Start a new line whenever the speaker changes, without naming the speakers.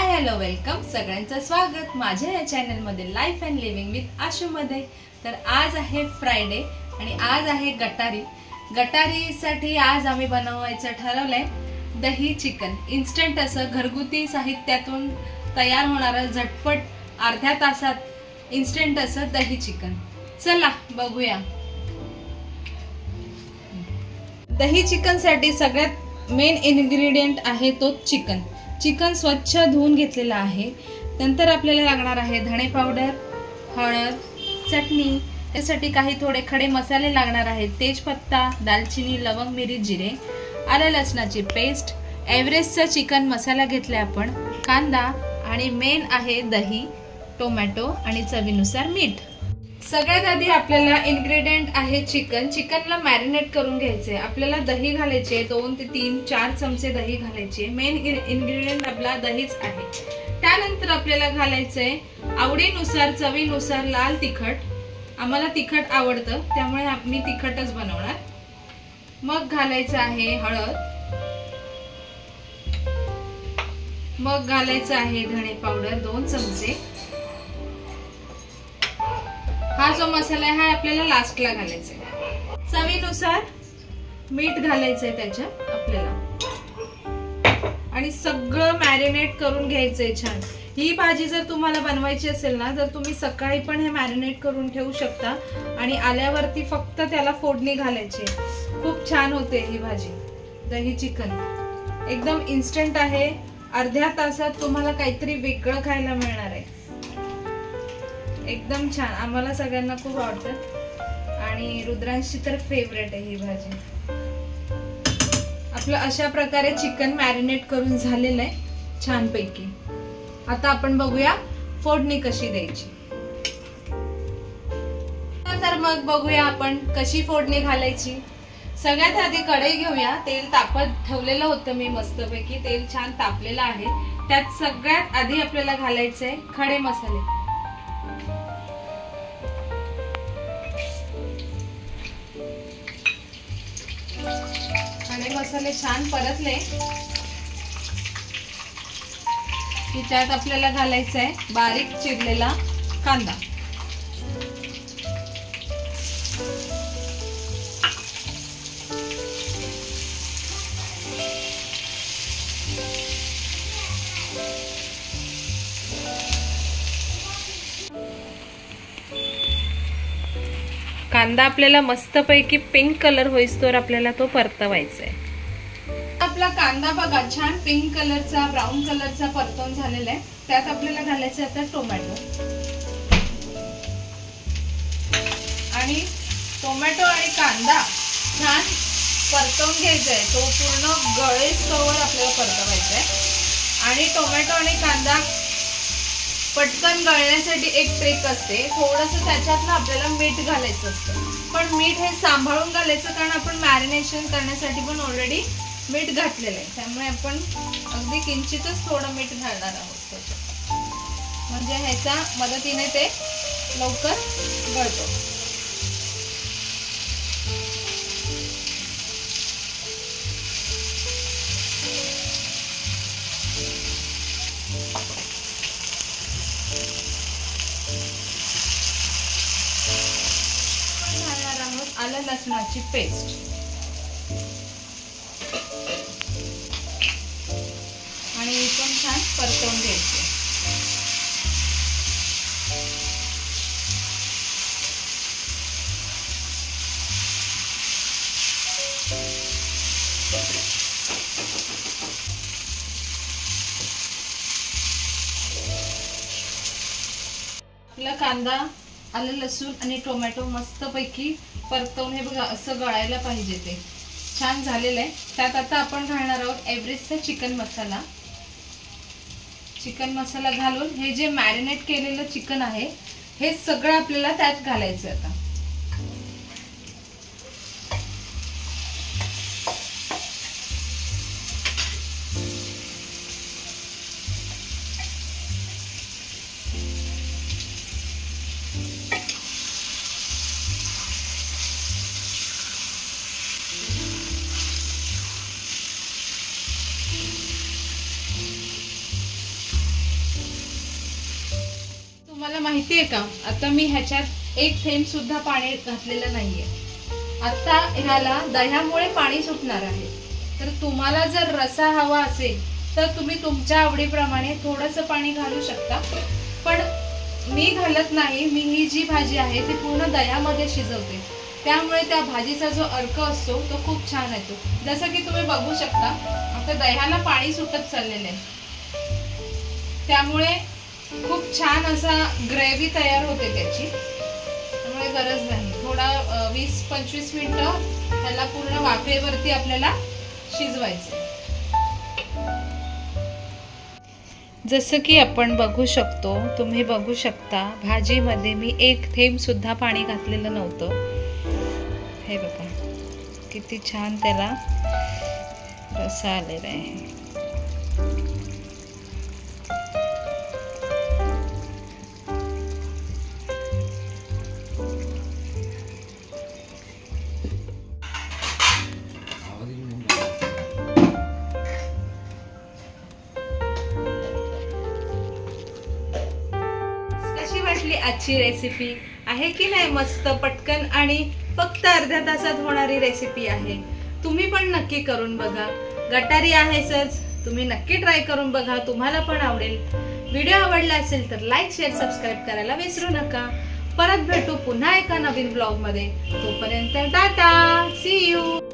Hi hello welcome सगळ्यांचं स्वागत माझ्या या चॅनल मध्ये life and living with Ashu मध्ये। तर आज आहे फ्रायडे आणि आज आहे गटारीसाठी आज आम्ही बनवायचं ठरवलंय दही चिकन। इन्स्टंट असं घरगुती साहित्यातून तयार होणारं झटपट अर्ध्या तासात इन्स्टंट असं दही चिकन। चला बघूया। दही चिकन साठी सगळ्यात मेन इन्ग्रेडियंट आहे तो चिकन। चिकन स्वच्छ धुवून घेतलेला आहे। नंतर आपल्याला लागणार आहे धणे पावडर, हळद, चटणी, त्यासाठी काही थोडे खडे मसाले लागणार आहेत, तेजपत्ता, दालचिनी, लवंग, मिरी, जिरे, आलं लसणाची पेस्ट, एव्हरेस्टचा चिकन मसाला घेतला आपण, कांदा आणि मेन आहे दही, टोमॅटो आणि चवीनुसार मीठ। सगळ्यात आधी आपल्याला इन्ग्रेडियंट आहे चिकन। चिकनला मॅरिनेट करून घ्यायचे। आपल्याला दही घालायचे 2 ते 3 4 चमचे दही घालायचे। मेन इन्ग्रेडियंट आपला दहीच आहे। त्यानंतर आपल्याला घालायचे आवडीनुसार चवीनुसार लाल तिखट। आम्हाला तिखट आवडतं त्यामुळे मी तिखटच बनवणार। मग घालायचं आहे हळद, मग घालायचं आहे धणे पावडर 2 चमचे। हा जो मसाला आहे हा आपल्याला लास्टला घालायचा आहे। चवीनुसार मीठ घालायचंय त्याच्यात आपल्याला आणि सगळं मॅरिनेट करून घ्यायचंय छान। ही भाजी जर तुम्हाला बनवायची असेल ना तर तुम्ही सकाळी पण हे मॅरिनेट करून ठेवू शकता आणि आल्यावरती फक्त त्याला फोडणी घालायची। खूप छान होते ही भाजी दही चिकन। एकदम इन्स्टंट आहे। अर्ध्या तासात तुम्हाला काहीतरी वेगळं खायला मिळणार आहे। एकदम छान, आम्हाला सगळ्यांना खूप आवडतं आणि रुद्रांशी तर फेवरेट आहे ही भाजी। आपलं अशा प्रकारे चिकन मॅरिनेट करून झालेलं आहे छान पैकी। आता आपण बघूया फोडणी कशी द्यायची। तर मग बघूया आपण कशी फोडणी घालायची। सगळ्यात आधी कढई घेऊया। तेल तापत ठेवलेलं होतं मी मस्तपैकी, तेल छान तापलेलं आहे। त्यात सगळ्यात आधी आपल्याला घालायचे खडे मसाले। खडे मसाले छान परतले की त्यात आपल्याला घालायचा आहे बारीक चिरलेला कांदा। कांदा आपल्याला मस्तपैकी पिंक कलर होईस्तोवर आपल्याला तो परतवायचा आहे। आपला कांदा बघा छान पिंक कलरचा ब्राऊन कलरचा परतवून झालेला आहे। त्यात आपल्याला घालायचं आता टोमॅटो आणि कांदा छान परतवून घ्यायचा आहे। तो पूर्ण गळेस्तोवर आपल्याला परतवायचा आहे। आणि टोमॅटो आणि कांदा पटकन गळण्यासाठी एक ट्रिक असते, थोडंसं त्याच्यात ना आपल्याला मीठ घालायचं असतं। पण मीठ हे सांभाळून घालायचं कारण आपण मॅरिनेशन करण्यासाठी पण ऑलरेडी मीठ घातलेलं आहे। त्यामुळे आपण अगदी किंचितच थोडं मीठ घालणार आहोत त्याच्यात, म्हणजे ह्याच्या मदतीने ते लवकर गळतं। आलं लसणाची पेस्ट आणि एकदम छान परतवून घ्यायचे। आपला कांदा, आलं लसूण आणि टोमॅटो मस्तपैकी परतवून हे बघा असं गळायला पाहिजे, ते छान झालेलं आहे। त्यात आता आपण घालणार आहोत एव्हरेस्टचा चिकन मसाला। चिकन मसाला घालून हे जे मॅरिनेट केलेलं चिकन आहे हे सगळं आपल्याला त्यात घालायचं आता। तुम्हाला माहिती आहे का, आता मी ह्याच्यात एक थेंब सुद्धा पाणी घातलेलं नाहीये. आता ह्याला दह्यामुळे पाणी सुटणार आहे. तर तुम्हाला जर रसा हवा असेल तर तुम्ही तुमच्या आवडीप्रमाणे थोडंसं पाणी घालू शकता, पण मी घालत नाही. मी ही जी भाजी आहे ती पूर्ण दह्यामध्ये शिजवते, त्यामुळे त्या भाजीचा जो अर्क असतो तो खूप छान येतो. जसं की तुम्ही बघू शकता आता दह्याला पाणी सुटत चाललेलं आहे, त्यामुळे खूप छान असा ग्रेव्ही तयार होते त्याची. त्यामुळे गरज नाही, थोडा 20-25 मिनिटं त्याला पूर्ण वाफेवरती आपल्याला शिजवायचं. जसं की आपण बघू शकतो, तुम्ही बघू शकता भाजीमध्ये मी एक थेंब सुद्धा पाणी घातलेलं नव्हतं. हे बघा किती छान त्याला रसा आलेला आहे. कशी वाटली आजची रेसिपी? आहे की नाही मस्त, पटकन आणि फक्त अर्ध्या तासात होणारी रेसिपी आहे. तुम्ही पण नक्की करून बघा. गटारी आहेच, तुम्ही नक्की ट्राय करून बघा, तुम्हाला पण आवडेल. व्हिडिओ आवडला असेल तर लाईक, शेअर, सबस्क्राईब करायला विसरू नका. परत भेटू पुन्हा एका नवीन ब्लॉग मध्ये. तोपर्यंत टाटा, सी यू.